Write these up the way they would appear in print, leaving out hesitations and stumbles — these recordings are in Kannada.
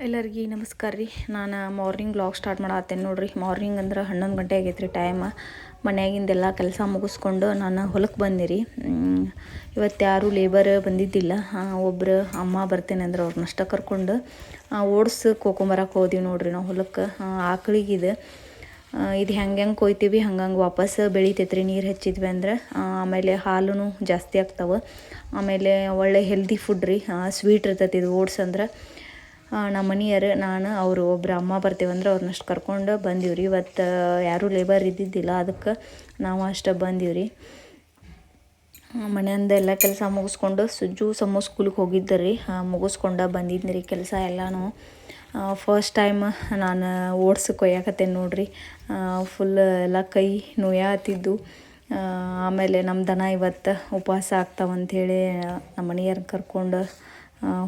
ಎಲ್ಲರಿಗೂ ನಮಸ್ಕಾರ ರೀ. ನಾನು ಮಾರ್ನಿಂಗ್ ವ್ಲಾಗ್ ಸ್ಟಾರ್ಟ್ ಮಾಡತ್ತೇನೆ ನೋಡಿರಿ. ಮಾರ್ನಿಂಗ್ ಅಂದ್ರೆ 11 ಗಂಟೆ ಆಗೈತೆ ರೀ ಟೈಮ್. ಮನೆಯಾಗಿಂದೆಲ್ಲ ಕೆಲಸ ಮುಗಿಸ್ಕೊಂಡು ನಾನು ಹೊಲಕ್ಕೆ ಬಂದೆ ರೀ. ಇವತ್ತು ಯಾರೂ ಲೇಬರ್ ಬಂದಿದ್ದಿಲ್ಲ. ಒಬ್ಬರು ಅಮ್ಮ ಬರ್ತೇನೆ ಅಂದ್ರೆ ಅವ್ರನ್ನಷ್ಟ ಕರ್ಕೊಂಡು ಓಡ್ಸು ಕೋಕೊಂಬರಕ್ಕೆ ಹೋದಿವಿ ನೋಡಿರಿ ನಾವು ಹೊಲಕ್ಕೆ. ಆಕಳಿಗಿದೆ ಇದು ಹೆಂಗೆ ಕೊಯ್ತೀವಿ ಹಂಗಂಗೆ ವಾಪಸ್ ಬೆಳಿತೈತೆ ರೀ ನೀರು ಹೆಚ್ಚಿದ್ವಿ ಅಂದ್ರೆ. ಆಮೇಲೆ ಹಾಲು ಜಾಸ್ತಿ ಆಗ್ತಾವೆ. ಆಮೇಲೆ ಒಳ್ಳೆ ಹೆಲ್ದಿ ಫುಡ್ ರೀ. ಸ್ವೀಟ್ ಇರ್ತೈತಿ ಇದು ಓಟ್ಸ್ ಅಂದ್ರೆ. ನಮ್ಮ ಮನೆಯವರು ನಾನು ಅವರು ಒಬ್ಬರು ಅಮ್ಮ ಬರ್ತೀವಂದ್ರೆ ಅವ್ರನ್ನಷ್ಟು ಕರ್ಕೊಂಡು ಬಂದೀವ್ರಿ. ಇವತ್ತು ಯಾರೂ ಲೇಬರ್ ಇದ್ದಿದ್ದಿಲ್ಲ, ಅದಕ್ಕೆ ನಾವು ಅಷ್ಟೇ ಬಂದೀವ್ರಿ. ಮನೆಯಿಂದ ಎಲ್ಲ ಕೆಲಸ ಮುಗಿಸ್ಕೊಂಡು ಸುಜ್ಜು ಸಮೂಹ ಸ್ಕೂಲಿಗೆ ಹೋಗಿದ್ದೆ ರೀ. ಮುಗಿಸ್ಕೊಂಡು ಬಂದಿದ್ನಿ ರೀ ಕೆಲಸ ಎಲ್ಲನೂ. ಫಸ್ಟ್ ಟೈಮ್ ನಾನು ಓಟ್ಸ್ ಕೊಯ್ಯಾಕತ್ತೇನೆ ನೋಡಿರಿ. ಫುಲ್ ಎಲ್ಲ ಕೈ ನೋಯಾತಿದ್ದು. ಆಮೇಲೆ ನಮ್ಮ ದನ ಇವತ್ತು ಉಪವಾಸ ಆಗ್ತಾವಂಥೇಳಿ ನಮ್ಮ ಮನೆಯವ್ರನ್ನ ಕರ್ಕೊಂಡು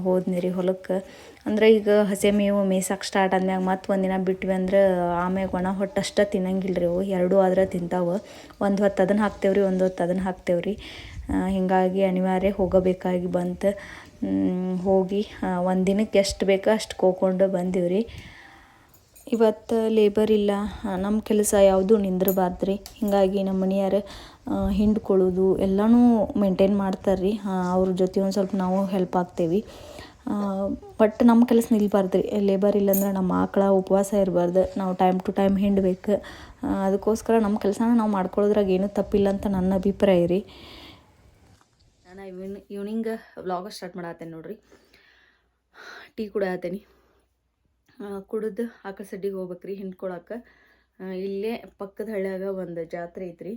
ಹೋದ್ನಿ ರೀ ಹೊಲಕ್ಕೆ. ಅಂದರೆ ಈಗ ಹಸೆ ಮೇವು ಮೇಯ್ಸಕ್ಕೆ ಸ್ಟಾರ್ಟ್ ಆದ್ಮ್ಯಾಗ ಮತ್ತು ಒಂದಿನ ಬಿಟ್ವಿ ಅಂದ್ರೆ ಆಮ್ಯಾಗ ಒಣ ಹೊಟ್ಟು ಅಷ್ಟೇ ತಿನ್ನಂಗಿಲ್ಲ ರೀ ಅವು. ಎರಡೂ ಆದ್ರೆ ತಿಂತಾವೆ. ಒಂದು ಹೊತ್ತು ಅದನ್ನು ಹಾಕ್ತೇವ್ರಿ, ಒಂದು ಹೊತ್ತು ಅದನ್ನು ಹಾಕ್ತೇವ್ರಿ. ಹೀಗಾಗಿ ಅನಿವಾರ್ಯ ಹೋಗಬೇಕಾಗಿ ಬಂತು. ಹೋಗಿ ಒಂದು ದಿನಕ್ಕೆ ಎಷ್ಟು ಬೇಕೋ ಅಷ್ಟು ಕೋಕೊಂಡು ಬಂದೀವ್ರಿ. ಇವತ್ತು ಲೇಬರ್ ಇಲ್ಲ, ನಮ್ಮ ಕೆಲಸ ಯಾವುದೂ ನಿಂದಿರಬಾರ್ದು ರೀ. ಹೀಗಾಗಿ ನಮ್ಮ ಮನೆಯವರು ಹಿಂಡ್ಕೊಳ್ಳೋದು ಎಲ್ಲನೂ ಮೇಂಟೈನ್ ಮಾಡ್ತಾರೆ ರೀ. ಅವ್ರ ಜೊತೆ ಒಂದು ಸ್ವಲ್ಪ ನಾವು ಹೆಲ್ಪ್ ಆಗ್ತೇವೆ. ಬಟ್ ನಮ್ಮ ಕೆಲಸ ನಿಲ್ಬಾರ್ದು ರೀ. ಲೇಬರ್ ಇಲ್ಲಾಂದ್ರೆ ನಮ್ಮ ಆಕಳ ಉಪವಾಸ ಇರಬಾರ್ದು. ನಾವು ಟೈಮ್ ಟು ಟೈಮ್ ಹಿಂಡಬೇಕು. ಅದಕ್ಕೋಸ್ಕರ ನಮ್ಮ ಕೆಲಸನ ನಾವು ಮಾಡ್ಕೊಳ್ಳೋದ್ರಾಗ ಏನೂ ತಪ್ಪಿಲ್ಲ ಅಂತ ನನ್ನ ಅಭಿಪ್ರಾಯ ರೀ. ನಾನು ಈವ್ನಿಂಗ್ ವ್ಲಾಗ ಸ್ಟಾರ್ಟ್ ಮಾಡತ್ತೇನೆ ನೋಡಿರಿ. ಟೀ ಕುಡಿಯತ್ತೇನೆ. ಕುಡಿದು ಆಕಳ ಸಡ್ಡಿಗೆ ಹೋಗ್ಬೇಕ್ರಿ ಹಿಂಡ್ಕೊಳಕ್ಕೆ. ಇಲ್ಲೇ ಪಕ್ಕದ ಹಳ್ಳಿಯಾಗ ಒಂದು ಜಾತ್ರೆ ಐತ್ರಿ.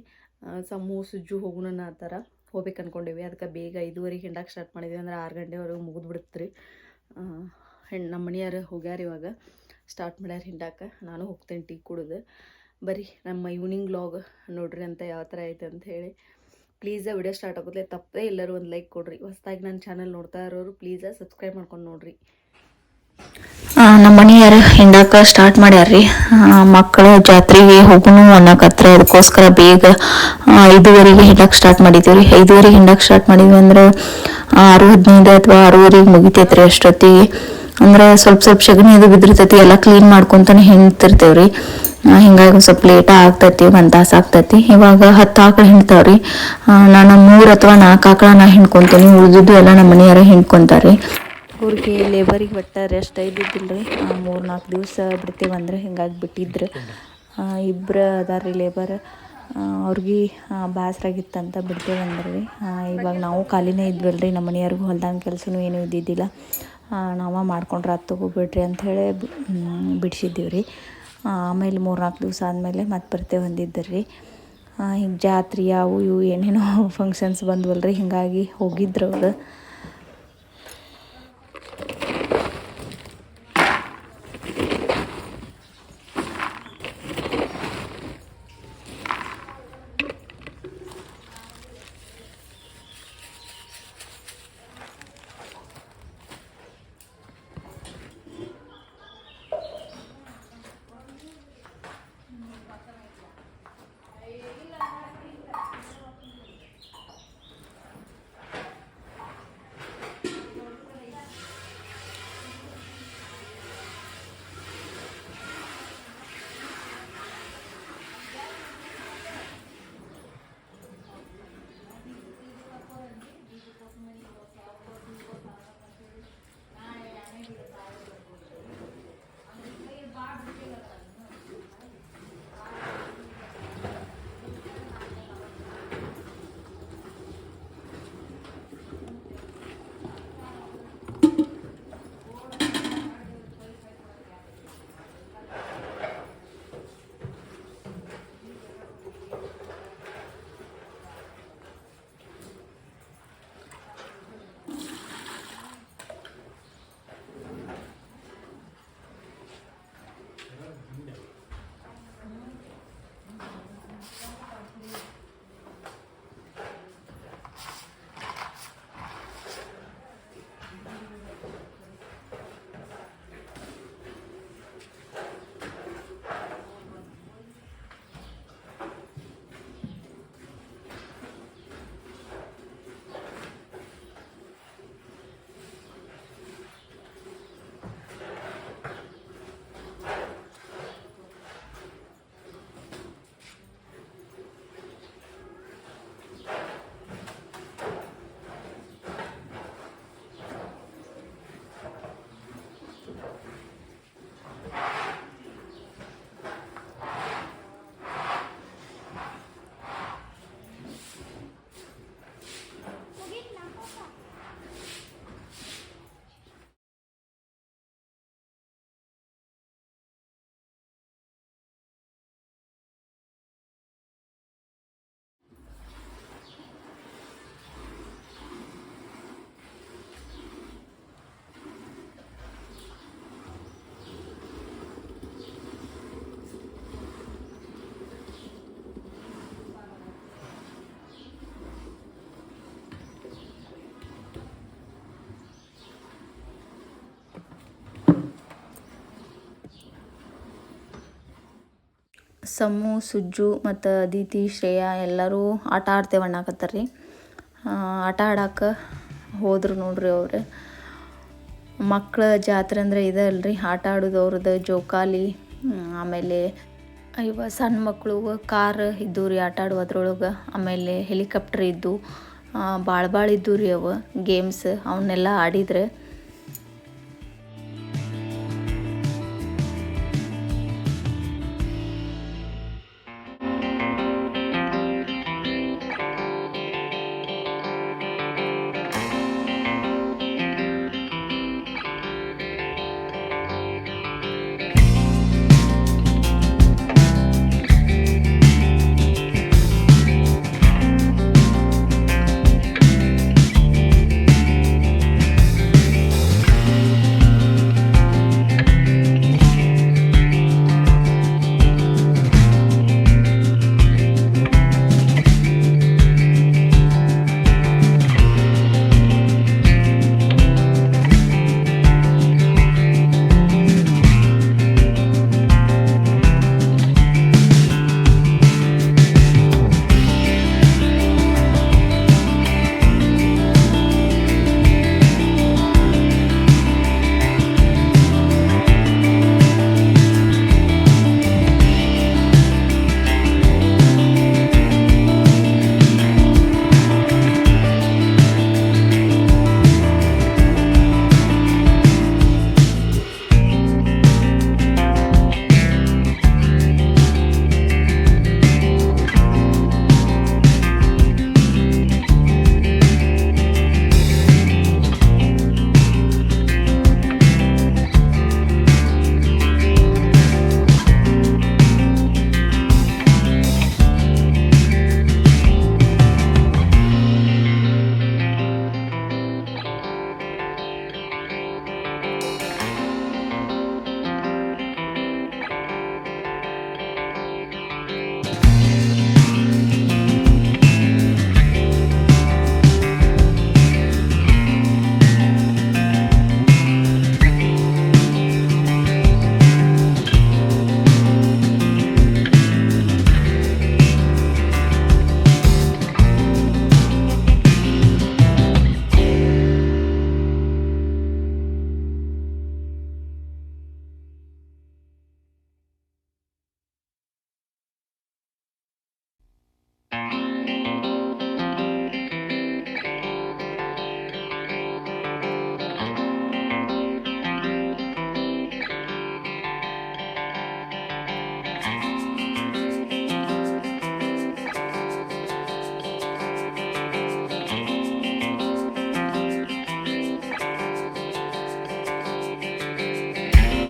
ಸಮೂಹ ಸುಜ್ಜು ಹೋಗೋಣ ಆ ಥರ ಹೋಗ್ಬೇಕು ಅಂದ್ಕೊಂಡೇವಿ. ಅದಕ್ಕೆ ಬೇಗ 5:30 ಹಿಂಡಕ್ಕೆ ಸ್ಟಾರ್ಟ್ ಮಾಡಿದ್ವಿ ಅಂದ್ರೆ 6 ಗಂಟೆವರೆಗೆ ಮುಗಿದು ಬಿಡುತ್ತೆ ರೀ. ನಮ್ಮ ಮನೆಯವರು ಹೋಗ್ಯಾರ, ಇವಾಗ ಸ್ಟಾರ್ಟ್ ಮಾಡ್ಯಾರ ಹಿಂಡಕ್ಕೆ. ನಾನು ಹೋಗ್ತೇನೆ ಟೀ ಕುಡಿದು. ಬರೀ ನಮ್ಮ ಈವ್ನಿಂಗ್ ವ್ಲಾಗ್ ನೋಡ್ರಿ ಅಂತ ಯಾವ ಥರ ಐತೆ ಅಂತ ಹೇಳಿ. ಪ್ಲೀಸ ವಿಡಿಯೋ ಸ್ಟಾರ್ಟ್ ಆಗೋದ್ಲೆ ತಪ್ಪದೇ ಎಲ್ಲರೂ ಒಂದು ಲೈಕ್ ಕೊಡ್ರಿ. ಹೊಸದಾಗಿ ನನ್ನ ಚಾನಲ್ ನೋಡ್ತಾ ಇರೋರು ಪ್ಲೀಸ ಸಬ್ಸ್ಕ್ರೈಬ್ ಮಾಡ್ಕೊಂಡು ನೋಡ್ರಿ. ನಮ್ಮ ಮನೆಯವರು ಹಿಂಡಕ್ಕೆ ಸ್ಟಾರ್ಟ್ ಮಾಡ್ಯಾರ್ರಿ. ಮಕ್ಕಳು ಜಾತ್ರೆಗೆ ಹೋಗೋಣ ಅನ್ನಕತ್ರ. ಅದಕ್ಕೋಸ್ಕರ ಬೇಗ 5:30ಗೆ ಹಿಂಡಕ್ಕೆ ಸ್ಟಾರ್ಟ್ ಮಾಡಿದ್ದೀವಿ ರೀ. 5:30ಗೆ ಹಿಂಡಕ್ಕೆ ಸ್ಟಾರ್ಟ್ ಮಾಡಿದ್ವಿ ಅಂದ್ರೆ 6:15 ಅಥವಾ 6:30ಗೆ ಮುಗಿತೈತೆ ರೀ ಅಷ್ಟೊತ್ತಿಗೆ. ಅಂದ್ರೆ ಸ್ವಲ್ಪ ಸಗಣಿ ಅದು ಬಿದ್ದಿರ್ತೈತಿ, ಎಲ್ಲ ಕ್ಲೀನ್ ಮಾಡ್ಕೊತಾನೆ ಹಿಂಡ್ತಿರ್ತೇವೆ ರೀ. ಹಿಂಗಾಗಿ ಸ್ವಲ್ಪ ಲೇಟ ಆಗ್ತೈತಿ, 1 ತಾಸು ಆಗ್ತೈತಿ. ಇವಾಗ 10 ಆಕಳು ಹಿಂಡ್ತಾವ್ರಿ. ನಾನು 3 ಅಥವಾ 4 ಆಕಳ ನಾ ಹಿಂಡ್ಕೊತೀನಿ. ಉಳಿದಿದ್ದು ಎಲ್ಲ ನಮ್ಮ ಮನೆಯವರು ಹಿಂಡ್ಕೊತಾರೆ. ಅವ್ರಿಗೆ ಲೇಬರಿಗೆ ಒಟ್ಟು ರೆಸ್ಟ್ ಇದ್ದಿದ್ದಿಲ್ಲ ರೀ. 3-4 ದಿವಸ ಬಿಡ್ತೇವಂದ್ರೆ ಹಿಂಗಾಗಿ ಬಿಟ್ಟಿದ್ರು. ಇಬ್ಬರು ಅದಾರ ರೀ ಲೇಬರ್. ಅವ್ರಿಗೆ ಬೇಸರಾಗಿತ್ತಂತ ಬಿಡ್ತೇವಂದ್ರೆ ರೀ. ಇವಾಗ ನಾವು ಖಾಲಿನೇ ಇದ್ವಲ್ರಿ. ನಮ್ಮ ಮನೆಯವ್ರಿಗೂ ಹೊಲ್ದಂಗೆ ಕೆಲಸನೂ ಏನೂ ಇದ್ದಿದ್ದಿಲ್ಲ. ನಾವು ಮಾಡ್ಕೊಂಡ್ರೆ ಅದು ತಗೋಬಿಡ್ರಿ ಅಂಥೇಳಿ ಬಿಡಿಸಿದ್ದೀವಿ ರೀ. ಆಮೇಲೆ 3-4 ದಿವಸ ಆದಮೇಲೆ ಮತ್ತೆ ಬರ್ತೇವೆ ಅಂದಿದ್ದರು ರೀ. ಹಿಂಗೆ ಜಾತ್ರೆ ಅವು ಇವು ಏನೇನೋ ಫಂಕ್ಷನ್ಸ್ ಬಂದ್ವಲ್ರಿ, ಹೀಗಾಗಿ ಹೋಗಿದ್ರು ಅವರು. ಸಮು ಸುಜ್ಜು ಮತ್ತು ಅದಿತಿ ಶ್ರೇಯಾ ಎಲ್ಲರೂ ಆಟ ಆಡ್ತೇವೆ ಅನ್ನಕತ್ತಾರ ರೀ. ಆಟ ಆಡಕ್ಕೆ ಹೋದ್ರು ನೋಡ್ರಿ ಅವ್ರು. ಮಕ್ಕಳ ಜಾತ್ರೆ ಅಂದರೆ ಇದೆ ಅಲ್ರಿ, ಆಟ ಆಡೋದು ಅವ್ರದ್ದು ಜೋಕಾಲಿ. ಆಮೇಲೆ ಇವ ಸಣ್ಣ ಮಕ್ಕಳು ಕಾರ್ ಇದ್ದು ರೀ ಆಟ ಆಡೋದ್ರೊಳಗೆ. ಆಮೇಲೆ ಹೆಲಿಕಾಪ್ಟರ್ ಇದ್ದು ಭಾಳ ಇದ್ದು ರೀ ಅವು ಗೇಮ್ಸ್ ಅವನ್ನೆಲ್ಲ ಆಡಿದ್ರೆ